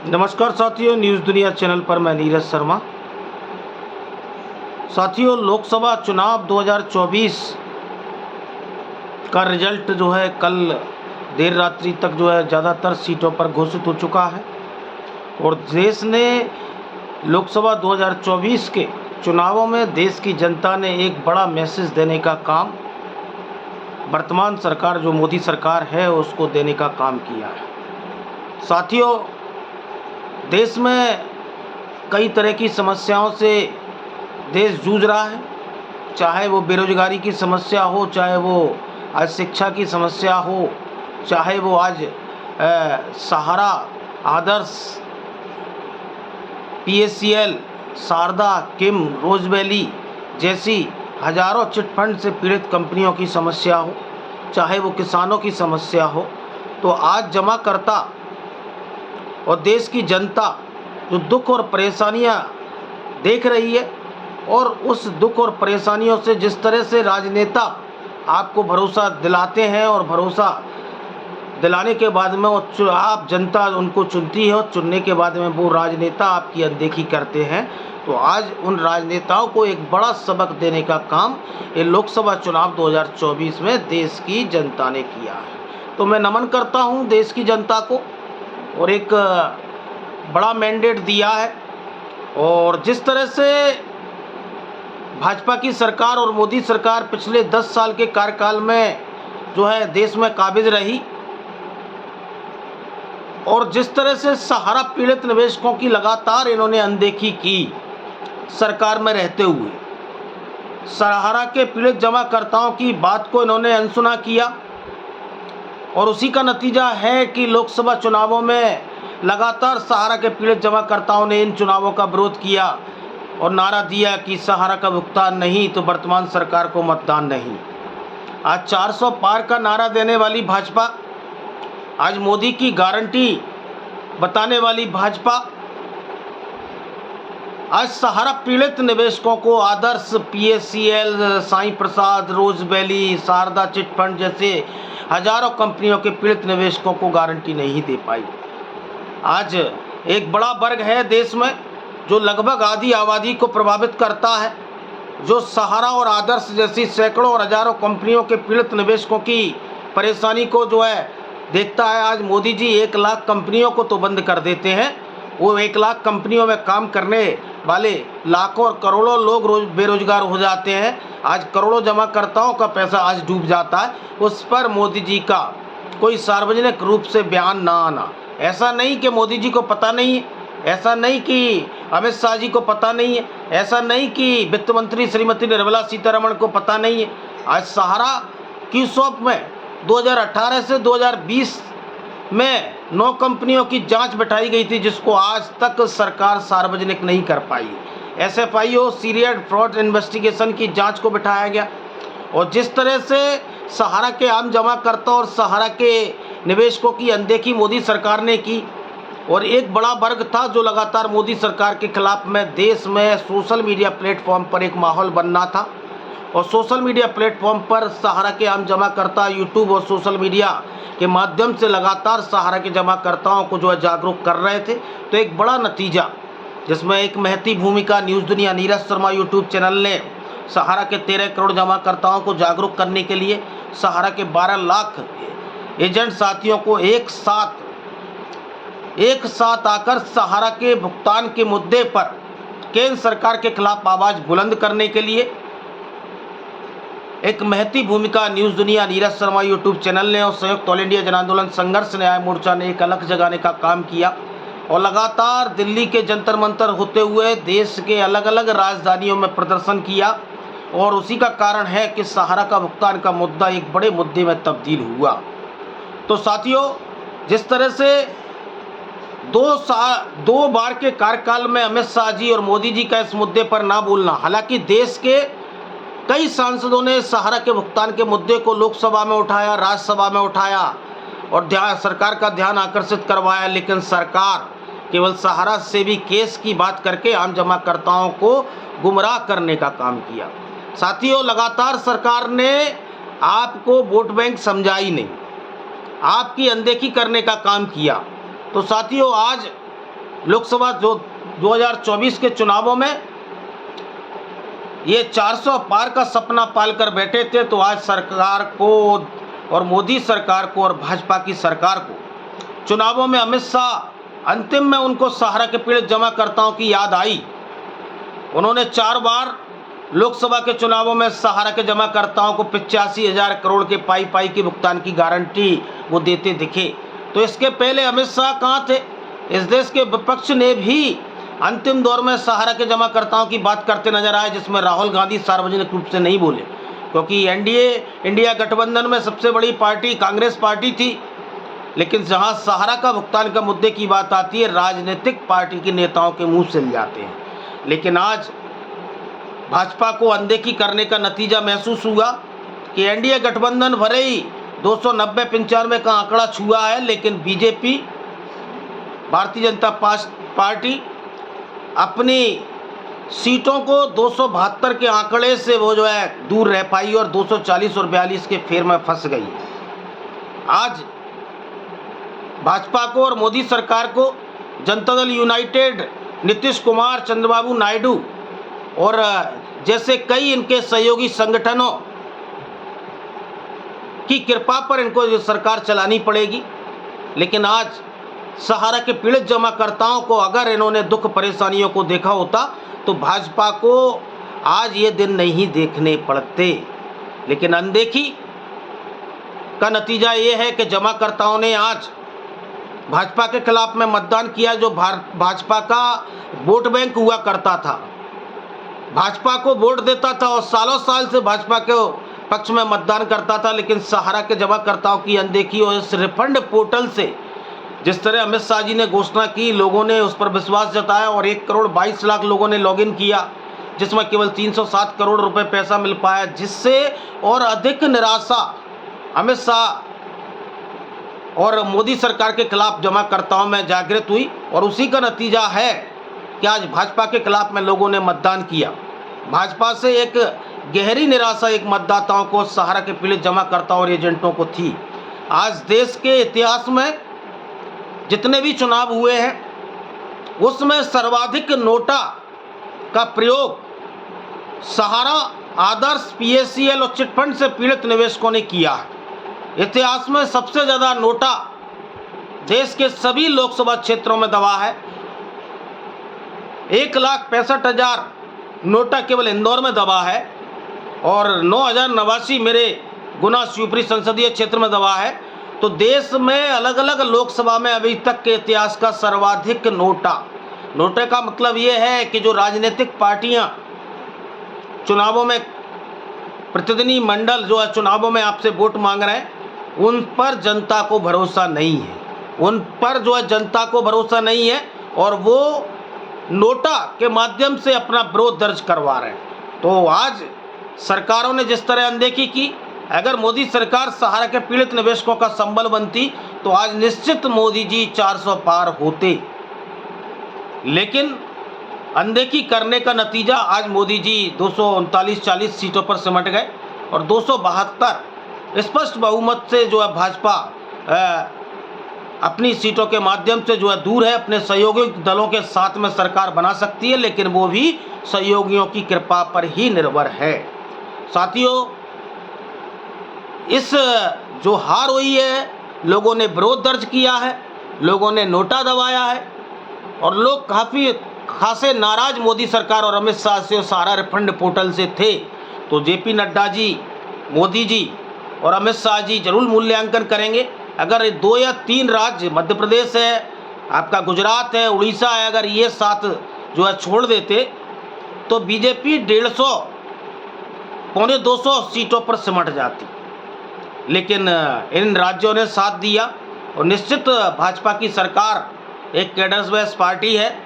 नमस्कार साथियों, न्यूज़ दुनिया चैनल पर मैं नीरज शर्मा। साथियों, लोकसभा चुनाव 2024 का रिजल्ट जो है कल देर रात्रि तक जो है ज़्यादातर सीटों पर घोषित हो चुका है और देश ने लोकसभा 2024 के चुनावों में देश की जनता ने एक बड़ा मैसेज देने का काम वर्तमान सरकार जो मोदी सरकार है उसको देने का काम किया है। साथियों, देश में कई तरह की समस्याओं से देश जूझ रहा है, चाहे वो बेरोजगारी की समस्या हो, चाहे वो आज शिक्षा की समस्या हो, चाहे वो आज सहारा, आदर्श, PACL, शारदा, किम, रोजवैली जैसी हजारों चिटफंड से पीड़ित कंपनियों की समस्या हो, चाहे वो किसानों की समस्या हो। तो आज जमाकर्ता और देश की जनता जो दुख और परेशानियां देख रही है और उस दुख और परेशानियों से जिस तरह से राजनेता आपको भरोसा दिलाते हैं और भरोसा दिलाने के बाद में वो आप जनता उनको चुनती है और चुनने के बाद में वो राजनेता आपकी अनदेखी करते हैं, तो आज उन राजनेताओं को एक बड़ा सबक देने का काम ये लोकसभा चुनाव 2024 में देश की जनता ने किया है। तो मैं नमन करता हूं देश की जनता को और एक बड़ा मैंडेट दिया है। और जिस तरह से भाजपा की सरकार और मोदी सरकार पिछले 10 साल के कार्यकाल में जो है देश में काबिज रही और जिस तरह से सहारा पीड़ित निवेशकों की लगातार इन्होंने अनदेखी की सरकार में रहते हुए, सहारा के पीड़ित जमाकर्ताओं की बात को इन्होंने अनसुना किया और उसी का नतीजा है कि लोकसभा चुनावों में लगातार सहारा के पीड़ित जमाकर्ताओं ने इन चुनावों का विरोध किया और नारा दिया कि सहारा का भुगतान नहीं तो वर्तमान सरकार को मतदान नहीं। आज 400 पार का नारा देने वाली भाजपा, आज मोदी की गारंटी बताने वाली भाजपा, आज सहारा पीड़ित निवेशकों को आदर्श, PACL, साईं प्रसाद, रोजवैली, शारदा चिटफंड जैसे हजारों कंपनियों के पीड़ित निवेशकों को गारंटी नहीं दे पाई। आज एक बड़ा वर्ग है देश में जो लगभग आधी आबादी को प्रभावित करता है, जो सहारा और आदर्श जैसी सैकड़ों और हजारों कंपनियों के पीड़ित निवेशकों की परेशानी को जो है देखता है। आज मोदी जी 1 लाख कंपनियों को तो बंद कर देते हैं, वो 1 लाख कंपनियों में काम करने वाले लाखों और करोड़ों लोग बेरोजगार हो जाते हैं। आज करोड़ों जमाकर्ताओं का पैसा आज डूब जाता है, उस पर मोदी जी का कोई सार्वजनिक रूप से बयान ना आना। ऐसा नहीं कि मोदी जी को पता नहीं है, ऐसा नहीं कि अमित शाह जी को पता नहीं है, ऐसा नहीं कि वित्त मंत्री श्रीमती निर्मला सीतारमण को पता नहीं है। आज सहारा की शॉप में 2018 से 2020 में 9 कंपनियों की जांच बैठाई गई थी जिसको आज तक सरकार सार्वजनिक नहीं कर पाई। SFIO सीरियस फ्रॉड इन्वेस्टिगेशन की जांच को बिठाया गया और जिस तरह से सहारा के आम जमाकर्ता और सहारा के निवेशकों की अनदेखी मोदी सरकार ने की और एक बड़ा वर्ग था जो लगातार मोदी सरकार के खिलाफ में देश में सोशल मीडिया प्लेटफॉर्म पर एक माहौल बनना था और सोशल मीडिया प्लेटफॉर्म पर सहारा के आम जमाकर्ता यूट्यूब और सोशल मीडिया के माध्यम से लगातार सहारा के जमाकर्ताओं को जो है जागरूक कर रहे थे। तो एक बड़ा नतीजा जिसमें एक महती भूमिका न्यूज़ दुनिया नीरज शर्मा यूट्यूब चैनल ने सहारा के 13 करोड़ जमाकर्ताओं को जागरूक करने के लिए सहारा के 12 लाख एजेंट साथियों को एक साथ आकर सहारा के भुगतान के मुद्दे पर केंद्र सरकार के खिलाफ आवाज़ बुलंद करने के लिए एक महती भूमिका न्यूज़ दुनिया नीरज शर्मा यूट्यूब चैनल ने और संयुक्त ऑल इंडिया जन आंदोलन संघर्ष न्याय मोर्चा ने एक अलग जगाने का काम किया और लगातार दिल्ली के जंतर मंतर होते हुए देश के अलग अलग राजधानियों में प्रदर्शन किया और उसी का कारण है कि सहारा का भुगतान का मुद्दा एक बड़े मुद्दे में तब्दील हुआ। तो साथियों, जिस तरह से 2 बार के कार्यकाल में अमित शाह जी और मोदी जी का इस मुद्दे पर ना बोलना, हालांकि देश के कई सांसदों ने सहारा के भुगतान के मुद्दे को लोकसभा में उठाया, राज्यसभा में उठाया और सरकार का ध्यान आकर्षित करवाया, लेकिन सरकार केवल सहारा से भी केस की बात करके आम जमाकर्ताओं को गुमराह करने का काम किया। साथियों, लगातार सरकार ने आपको वोट बैंक समझा ही नहीं, आपकी अनदेखी करने का काम किया। तो साथियों, आज लोकसभा जो 2024 के चुनावों में ये 400 पार का सपना पालकर बैठे थे, तो आज सरकार को और मोदी सरकार को और भाजपा की सरकार को चुनावों में अमित शाह अंतिम में उनको सहारा के पीड़ित जमाकर्ताओं की याद आई। उन्होंने 4 बार लोकसभा के चुनावों में सहारा के जमाकर्ताओं को 85,000 करोड़ के पाई की भुगतान की गारंटी वो देते दिखे। तो इसके पहले अमित शाह कहाँ थे? इस देश के विपक्ष ने भी अंतिम दौर में सहारा के जमाकर्ताओं की बात करते नजर आए, जिसमें राहुल गांधी सार्वजनिक रूप से नहीं बोले, क्योंकि एनडीए इंडिया गठबंधन में सबसे बड़ी पार्टी कांग्रेस पार्टी थी। लेकिन जहां सहारा का भुगतान का मुद्दे की बात आती है, राजनीतिक पार्टी के नेताओं के मुंह से जाते हैं। लेकिन आज भाजपा को अनदेखी करने का नतीजा महसूस हुआ कि एनडीए गठबंधन भले ही 290-95 का आंकड़ा छुआ है, लेकिन बीजेपी भारतीय जनता पार्टी अपनी सीटों को 272 के आंकड़े से वो जो है दूर रह पाई और 240 और 42 के फेर में फंस गई। आज भाजपा को और मोदी सरकार को जनता दल यूनाइटेड, नीतीश कुमार, चंद्रबाबू नायडू और जैसे कई इनके सहयोगी संगठनों की कृपा पर इनको जो सरकार चलानी पड़ेगी। लेकिन आज सहारा के पीड़ित जमाकर्ताओं को अगर इन्होंने दुख परेशानियों को देखा होता तो भाजपा को आज ये दिन नहीं देखने पड़ते। लेकिन अनदेखी का नतीजा ये है कि जमाकर्ताओं ने आज भाजपा के खिलाफ में मतदान किया, जो भाजपा का वोट बैंक हुआ करता था, भाजपा को वोट देता था और सालों साल से भाजपा के पक्ष में मतदान करता था। लेकिन सहारा के जमाकर्ताओं की अनदेखी और इस रिफंड पोर्टल से जिस तरह अमित शाह जी ने घोषणा की, लोगों ने उस पर विश्वास जताया और 1 करोड़ 22 लाख लोगों ने लॉगिन किया, जिसमें केवल 307 करोड़ रुपए पैसा मिल पाया, जिससे और अधिक निराशा अमित शाह और मोदी सरकार के खिलाफ जमाकर्ताओं में जागृत हुई। और उसी का नतीजा है कि आज भाजपा के खिलाफ में लोगों ने मतदान किया। भाजपा से एक गहरी निराशा एक मतदाताओं को, सहारा के पीड़ित जमाकर्ताओं और एजेंटों को थी। आज देश के इतिहास में जितने भी चुनाव हुए हैं उसमें सर्वाधिक नोटा का प्रयोग सहारा, आदर्श, पीएसीएल और चिटफंड से पीड़ित निवेशकों ने किया है। इतिहास में सबसे ज़्यादा नोटा देश के सभी लोकसभा क्षेत्रों में दबा है। 1,65,000 नोटा केवल इंदौर में दबा है और 9,089 मेरे गुना शिवपुरी संसदीय क्षेत्र में दबा है। तो देश में अलग अलग लोकसभा में अभी तक के इतिहास का सर्वाधिक नोटे का मतलब ये है कि जो राजनीतिक पार्टियां चुनावों में प्रतिनिधि मंडल जो है चुनावों में आपसे वोट मांग रहे हैं, उन पर जनता को भरोसा नहीं है, उन पर जो है जनता को भरोसा नहीं है और वो नोटा के माध्यम से अपना विरोध दर्ज करवा रहे हैं। तो आज सरकारों ने जिस तरह अनदेखी की, अगर मोदी सरकार सहारा के पीड़ित निवेशकों का संबल बनती तो आज निश्चित मोदी जी 400 पार होते। लेकिन अनदेखी करने का नतीजा आज मोदी जी 239-40 सीटों पर सिमट गए और 272 स्पष्ट बहुमत से जो है भाजपा अपनी सीटों के माध्यम से जो है दूर है, अपने सहयोगी दलों के साथ में सरकार बना सकती है, लेकिन वो भी सहयोगियों की कृपा पर ही निर्भर है। साथियों, इस जो हार हुई है, लोगों ने विरोध दर्ज किया है, लोगों ने नोटा दबाया है और लोग काफ़ी खासे नाराज मोदी सरकार और अमित शाह से सहारा रिफंड पोर्टल से थे। तो जेपी नड्डा जी, मोदी जी और अमित शाह जी जरूर मूल्यांकन करेंगे। अगर 2 या 3 राज्य, मध्य प्रदेश है, आपका गुजरात है, उड़ीसा है, अगर ये 7 जो है छोड़ देते तो बीजेपी 150 पौने 200 सीटों पर सिमट जाती। लेकिन इन राज्यों ने साथ दिया और निश्चित भाजपा की सरकार एक कैडर्स बेस्ड पार्टी है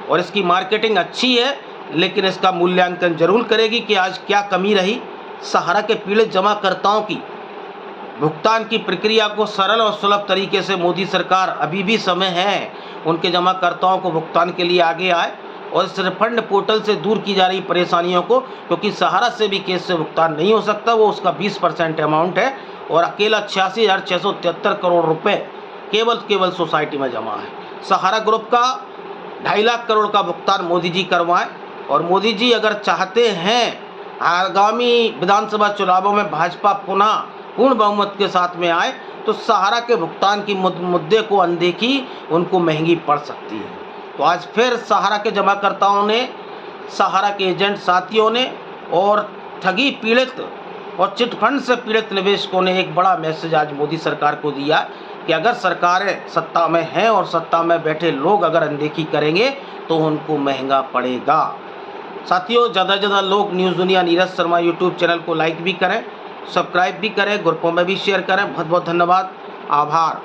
और इसकी मार्केटिंग अच्छी है, लेकिन इसका मूल्यांकन जरूर करेगी कि आज क्या कमी रही। सहारा के पीड़ित जमाकर्ताओं की भुगतान की प्रक्रिया को सरल और सुलभ तरीके से मोदी सरकार, अभी भी समय है उनके जमाकर्ताओं को भुगतान के लिए आगे आए और इस रिफंड पोर्टल से दूर की जा रही परेशानियों को, क्योंकि सहारा से भी केस से भुगतान नहीं हो सकता, वो उसका 20% अमाउंट है और अकेला 86,673 करोड़ रुपए केवल सोसाइटी में जमा है। सहारा ग्रुप का 2.5 लाख करोड़ का भुगतान मोदी जी करवाएं। और मोदी जी अगर चाहते हैं आगामी विधानसभा चुनावों में भाजपा पुनः पूर्ण बहुमत के साथ में आए, तो सहारा के भुगतान की मुद्दे को अनदेखी उनको महंगी पड़ सकती है। तो आज फिर सहारा के जमाकर्ताओं ने, सहारा के एजेंट साथियों ने और ठगी पीड़ित और चिटफंड से पीड़ित निवेशकों ने एक बड़ा मैसेज आज मोदी सरकार को दिया कि अगर सरकारें सत्ता में हैं और सत्ता में बैठे लोग अगर अनदेखी करेंगे तो उनको महंगा पड़ेगा। साथियों, ज़्यादा से ज़्यादा लोग न्यूज़ दुनिया नीरज शर्मा यूट्यूब चैनल को लाइक भी करें, सब्सक्राइब भी करें, ग्रुपों में भी शेयर करें। बहुत बहुत धन्यवाद, आभार।